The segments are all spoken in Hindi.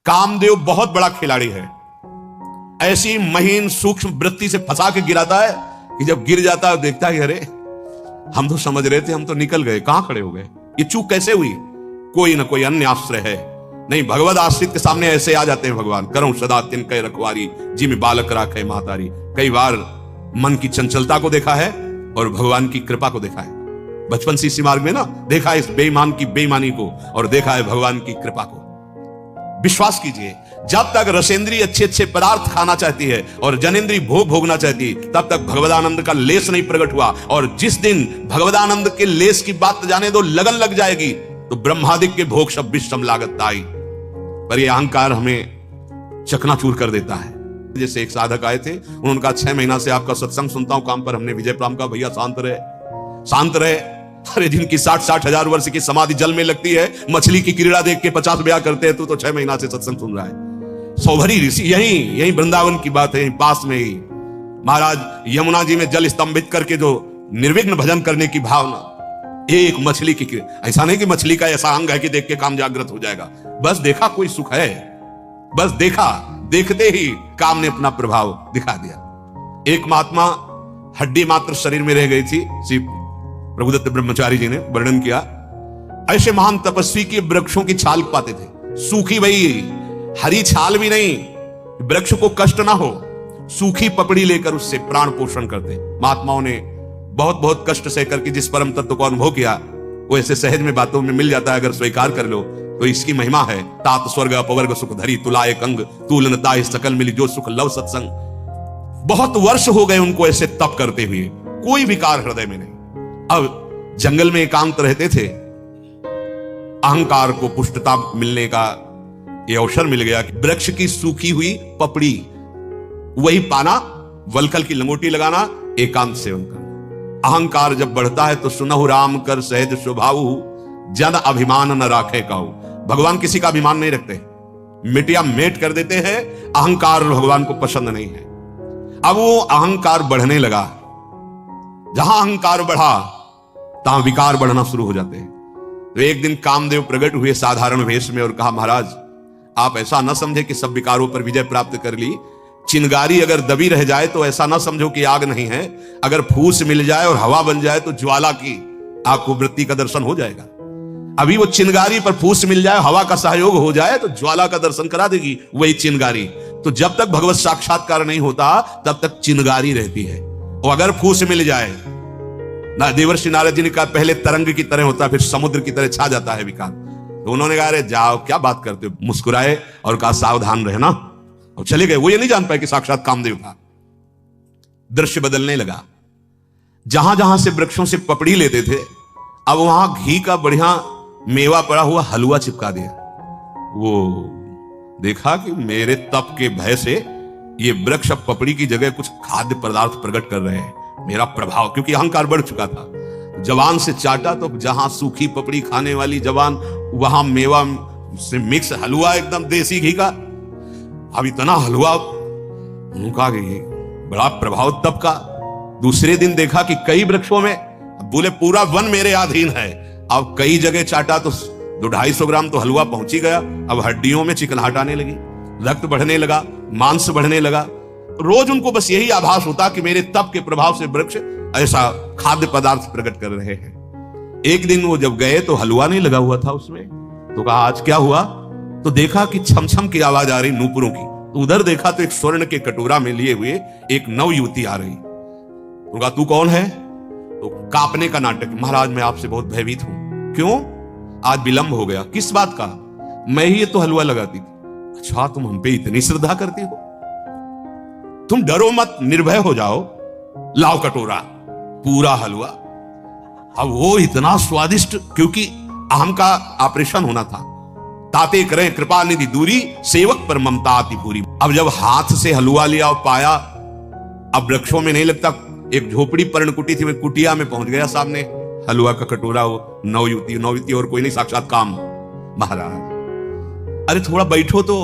कामदेव बहुत बड़ा खिलाड़ी है, ऐसी महीन सूक्ष्म वृत्ति से फंसा के गिराता है कि जब गिर जाता है देखता है अरे हम तो समझ रहे थे हम तो निकल गए, कहां खड़े हो गए, ये चूक कैसे हुई। कोई ना कोई अन्य आश्रय है। नहीं, भगवत आश्रित के सामने ऐसे आ जाते हैं भगवान। करूं सदा तिनके रखवारी, जी में बालक राखे महतारी। कई बार मन की चंचलता को देखा है और भगवान की कृपा को देखा है। बचपन से इसी मार्ग में ना देखा है इस बेईमान की बेईमानी को और देखा है भगवान की कृपा को। विश्वास कीजिए, जब तक रसेंद्री अच्छे अच्छे पदार्थ खाना चाहती है और जनेंद्री भोग भोगना चाहती, तब तक भगवदानंद का लेस नहीं प्रकट हुआ। और जिस दिन भगवदानंद के लेस की बात जाने दो लगन लग जाएगी तो ब्रह्मादिक के भोग सब विश्रम लागत ताई। पर यह अहंकार हमें चकनाचूर कर देता है। जैसे एक साधक आए थे, उन्होंने कहा 6 महीना से आपका सत्संग सुनता हूं काम पर, हमने विजय प्राम का भैया शांत रहे शांत रहे। अरे जिनकी 60-60 हजार वर्ष की समाधि जल में लगती है, मछली की क्रीड़ा देख के 50 ब्याह करते हैं, तो 6 महीना से सत्संग सुन रहा है। सौभरी ऋषि यही वृंदावन की बात है, पास में ही महाराज यमुना जी में जल स्तंभित करके जो निर्विघ्न भजन करने की भावना, एक मछली की, ऐसा नहीं कि मछली का ऐसा अंग है कि देख के काम जागृत हो जाएगा। बस देखा कोई सुख है, बस देखा, देखते ही काम ने अपना प्रभाव दिखा दिया। एक महात्मा हड्डी मात्र शरीर में रह गई थी, श्री प्रभुदत्त ब्रह्मचारी जी ने वर्णन किया। ऐसे महान तपस्वी की वृक्षों की छाल पाते थे, सूखी भाई हरी छाल भी नहीं, वृक्ष को कष्ट ना हो, सूखी पपड़ी लेकर उससे प्राण पोषण करते। महात्माओं ने बहुत बहुत कष्ट सह करके जिस परम तत्व को अनुभव किया, वो ऐसे सहज में बातों में मिल जाता है। अगर स्वीकार कर लो तो इसकी महिमा है। तात स्वर्ग अपवर्ग सुख धरी, तुलाए कंग तूलनता सकल मिली, जो सुख लव सत्संग। बहुत वर्ष हो गए उनको ऐसे तप करते हुए, कोई विकार हृदय में नहीं। अब जंगल में एकांत रहते थे, अहंकार को पुष्टता मिलने का ये अवसर मिल गया कि वृक्ष की सूखी हुई पपड़ी वही पाना, वलकल की लंगोटी लगाना, एकांत सेवन करना। अहंकार जब बढ़ता है तो सुनहु राम कर सहज स्वभाव, जन अभिमान न राखे काऊ। भगवान किसी का अभिमान नहीं रखते, मिटिया मेट कर देते हैं। अहंकार भगवान को पसंद नहीं है। अब वो अहंकार बढ़ने लगा, जहां अहंकार बढ़ा तहां विकार बढ़ना शुरू हो जाते हैं। तो एक दिन कामदेव प्रकट हुए साधारण वेश में और कहा, महाराज आप ऐसा न समझे कि सब विकारों पर विजय प्राप्त कर ली। चिंगारी अगर दबी रह जाए तो ऐसा ना समझो कि आग नहीं है। अगर फूस मिल जाए और हवा बन जाए तो ज्वाला की आपको वृत्ति का दर्शन हो जाएगा। अभी वो चिंगारी पर फूस मिल जाए, हवा का सहयोग हो जाए तो ज्वाला का दर्शन करा देगी वही चिंगारी। तो जब तक भगवत साक्षात्कार नहीं होता तब तक चिंगारी रहती है। और अगर फूस मिल जाए, ना देवर्षि नारद जी ने कहा पहले तरंग की तरह होता फिर समुद्र की तरह छा जाता है विकार। तो उन्होंने कहा अरे जाओ क्या बात करते हो, मुस्कुराए और कहा सावधान रहना, और चले गए। वो ये नहीं जान पाए कि साक्षात कामदेव था। दृश्य बदलने लगा, जहां जहां से वृक्षों से पपड़ी लेते थे, अब वहां घी का बढ़िया मेवा पड़ा हुआ हलवा चिपका दिया। वो देखा कि मेरे तप के भय से ये वृक्ष अब पपड़ी की जगह कुछ खाद्य पदार्थ प्रकट कर रहे हैं। मेरा प्रभाव, क्योंकि अहंकार बढ़ चुका था, जवान से चाटा तो जहां सूखी पपड़ी खाने वाली जवान, वहां मेवा से मिक्स हलवा एकदम देसी घी का। अब इतना हलवा, उनका बड़ा प्रभाव तप का। दूसरे दिन देखा कि कई वृक्षों में, बोले पूरा वन मेरे अधीन है। अब कई जगह चाटा तो 200-250 ग्राम तो हलवा पहुंच ही गया। अब हड्डियों में चिकनाहट आने लगी, रक्त बढ़ने लगा, मांस बढ़ने लगा। रोज उनको बस यही आभास होता कि मेरे तप के प्रभाव से वृक्ष ऐसा खाद्य पदार्थ प्रकट कर रहे हैं। एक दिन वो जब गए तो हलवा नहीं लगा हुआ था उसमें। तो कहा आज क्या हुआ? तो देखा कि छमछम की आवाज आ रही नूपुरों की। तो उधर देखा तो एक स्वर्ण के कटोरा में लिए हुए एक नव युवती आ रही। तो कहा तू कौन है? तो कांपने का नाटक, महाराज मैं आपसे बहुत भयभीत हूं। क्यों? आज विलंब हो गया। किस बात का? मैं ही ये तो हलवा लगाती थी। अच्छा तुम हम पे इतनी श्रद्धा करती हो? तुम डरो मत, निर्भय हो जाओ, लाओ कटोरा, पूरा हलवा। अब वो इतना स्वादिष्ट, क्योंकि अहम का ऑपरेशन होना था। ताते करें कृपा निधि दूरी, सेवक पर ममता आती पूरी। अब जब हाथ से हलवा लिया और पाया, अब वृक्षों में नहीं लगता, एक झोपड़ी पर्णकुटी थी, मैं कुटिया में पहुंच गया, सामने हलवा का कटोरा, वो नवयुवती और कोई नहीं, साक्षात काम। महाराज अरे थोड़ा बैठो तो,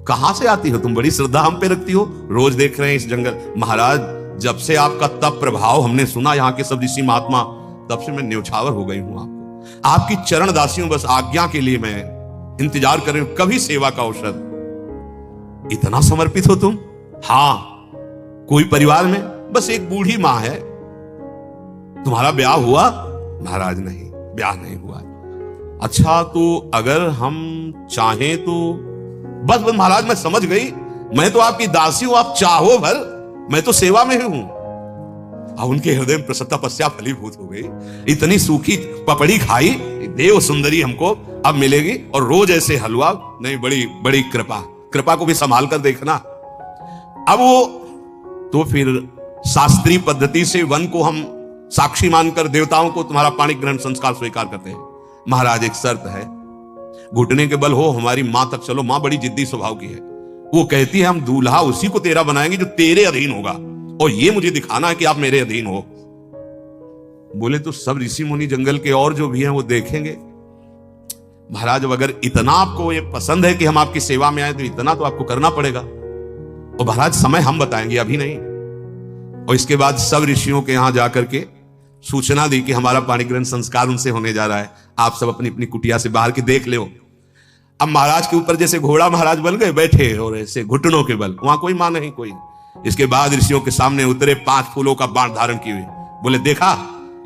कहां से आती हो तुम? बड़ी श्रद्धा हम पे रखती हो, रोज देख रहे हैं इस जंगल। महाराज जब से आपका तप प्रभाव हमने सुना यहाँ के सब ऋषि महात्मा, तब से मैं न्यौछावर हो गई हूं आपको। आपकी चरण दासी हूं, बस आज्ञा के लिए मैं इंतजार कर रही हूं, कभी सेवा का अवसर इतना समर्पित हो तुम? हां, कोई परिवार में बस एक बूढ़ी मां है। तुम्हारा ब्याह हुआ? महाराज नहीं, ब्याह नहीं हुआ। अच्छा, तो अगर हम चाहें तो? बस बस महाराज, मैं समझ गई, मैं तो आपकी दासी हूं, आप चाहो भर, मैं तो सेवा में ही हूं। अब उनके हृदय में तपस्या फलीभूत हो गई। इतनी सूखी पपड़ी खाई, देव सुंदरी हमको अब मिलेगी, और रोज ऐसे हलवा नहीं। बड़ी बड़ी कृपा को भी संभाल कर देखना। अब वो तो फिर शास्त्रीय पद्धति से वन को हम साक्षी मानकर देवताओं को तुम्हारा पाणी ग्रहण संस्कार स्वीकार करते हैं। महाराज, एक शर्त है, घुटने के बल हो हमारी मां तक चलो। मां बड़ी जिद्दी स्वभाव की है। वो कहती है हम दूल्हा उसी को तेरा बनाएंगे जो तेरे अधीन होगा, और ये मुझे दिखाना है कि आप मेरे अधीन हो। बोले तो सब ऋषि मुनि जंगल के और जो भी हैं वो देखेंगे। महाराज, अब अगर इतना आपको ये पसंद है कि हम आपकी सेवा में आए, तो इतना तो आपको करना पड़ेगा। और महाराज, समय हम बताएंगे, अभी नहीं। और इसके बाद सब ऋषियों के यहां जाकर के सूचना दी कि हमारा पाणी ग्रहण संस्कार उनसे होने जा रहा है, आप सब अपनी अपनी कुटिया से बाहर के देख लो। अब महाराज के ऊपर जैसे घोड़ा महाराज बन गए बैठे, और ऐसे घुटनों के बल, वहां कोई मां नहीं, कोई। इसके बाद ऋषियों के सामने उतरे, 5 फूलों का बाण धारण किए हुए। बोले, देखा,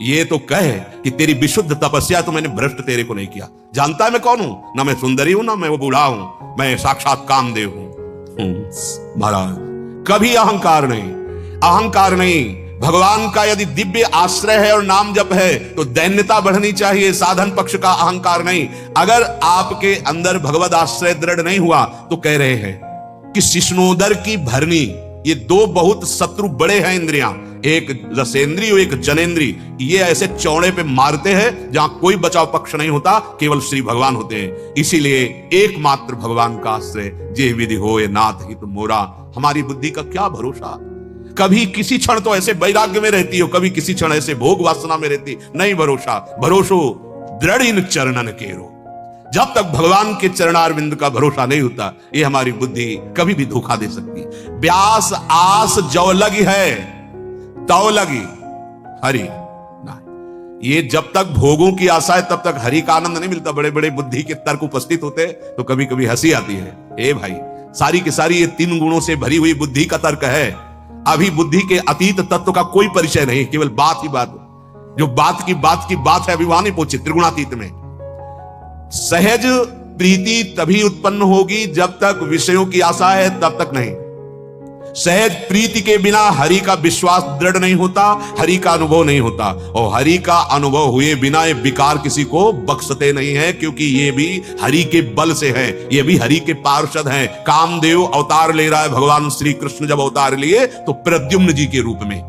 ये तो कहे कि तेरी विशुद्ध तपस्या तो मैंने भ्रष्ट तेरे को नहीं किया। जानता है मैं कौन हूं? ना मैं सुंदरी हूं, ना मैं वो बूढ़ा हूं, मैं साक्षात कामदेव हूं। महाराज, कभी अहंकार नहीं, अहंकार नहीं। भगवान का यदि दिव्य आश्रय है और नाम जप है तो दैन्यता बढ़नी चाहिए, साधन पक्ष का अहंकार नहीं। अगर आपके अंदर भगवद आश्रय दृढ़ नहीं हुआ तो कह रहे हैं कि शिश्नोदर की भरनी, ये 2 बहुत शत्रु बड़े हैं इंद्रियां, एक रसेंद्री और एक जनेंद्री। ये ऐसे चौड़े पे मारते हैं जहां कोई बचाव पक्ष नहीं होता, केवल श्री भगवान होते हैं। इसीलिए एकमात्र भगवान का आश्रय, जे विधि होए नाथ हित मोरा। हमारी बुद्धि का क्या भरोसा? कभी किसी क्षण तो ऐसे वैराग्य में रहती हो, कभी किसी क्षण ऐसे भोग वासना में रहती, नहीं भरोसा। भरोसो दृढ़ इन चरणन केरो। जब तक भगवान के चरणारविंद का भरोसा नहीं होता, ये हमारी बुद्धि कभी भी धोखा दे सकती। व्यास आस जो लगी है तौ लगी हरि ना। ये जब तक भोगों की आशा है तब तक हरि का आनंद नहीं मिलता। बड़े बड़े बुद्धि के तर्क उपस्थित होते तो कभी कभी हंसी आती है। ए भाई, सारी की सारी ये 3 गुणों से भरी हुई बुद्धि का तर्क है। अभी बुद्धि के अतीत तत्व का कोई परिचय नहीं, केवल बात ही बात। जो बात की बात है, अभी वहां नहीं पहुंची त्रिगुणातीत में। सहज प्रीति तभी उत्पन्न होगी जब तक विषयों की आशा है, तब तक नहीं। सहज प्रीति के बिना हरि का विश्वास दृढ़ नहीं होता, हरि का अनुभव नहीं होता। और हरि का अनुभव हुए बिना ये विकार किसी को बख्शते नहीं है, क्योंकि ये भी हरि के बल से है, ये भी हरि के पार्षद हैं। कामदेव अवतार ले रहा है, भगवान श्री कृष्ण जब अवतार लिए तो प्रद्युम्न जी के रूप में।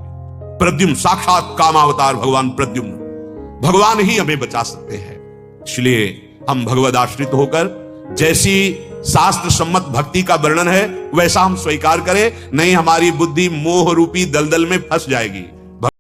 प्रद्युम्न साक्षात कामावतार भगवान प्रद्युम्न। भगवान ही हमें बचा सकते हैं। इसलिए हम भगवद आश्रित होकर जैसी शास्त्र सम्मत भक्ति का वर्णन है वैसा हम स्वीकार करें, नहीं हमारी बुद्धि मोह रूपी दलदल में फंस जाएगी।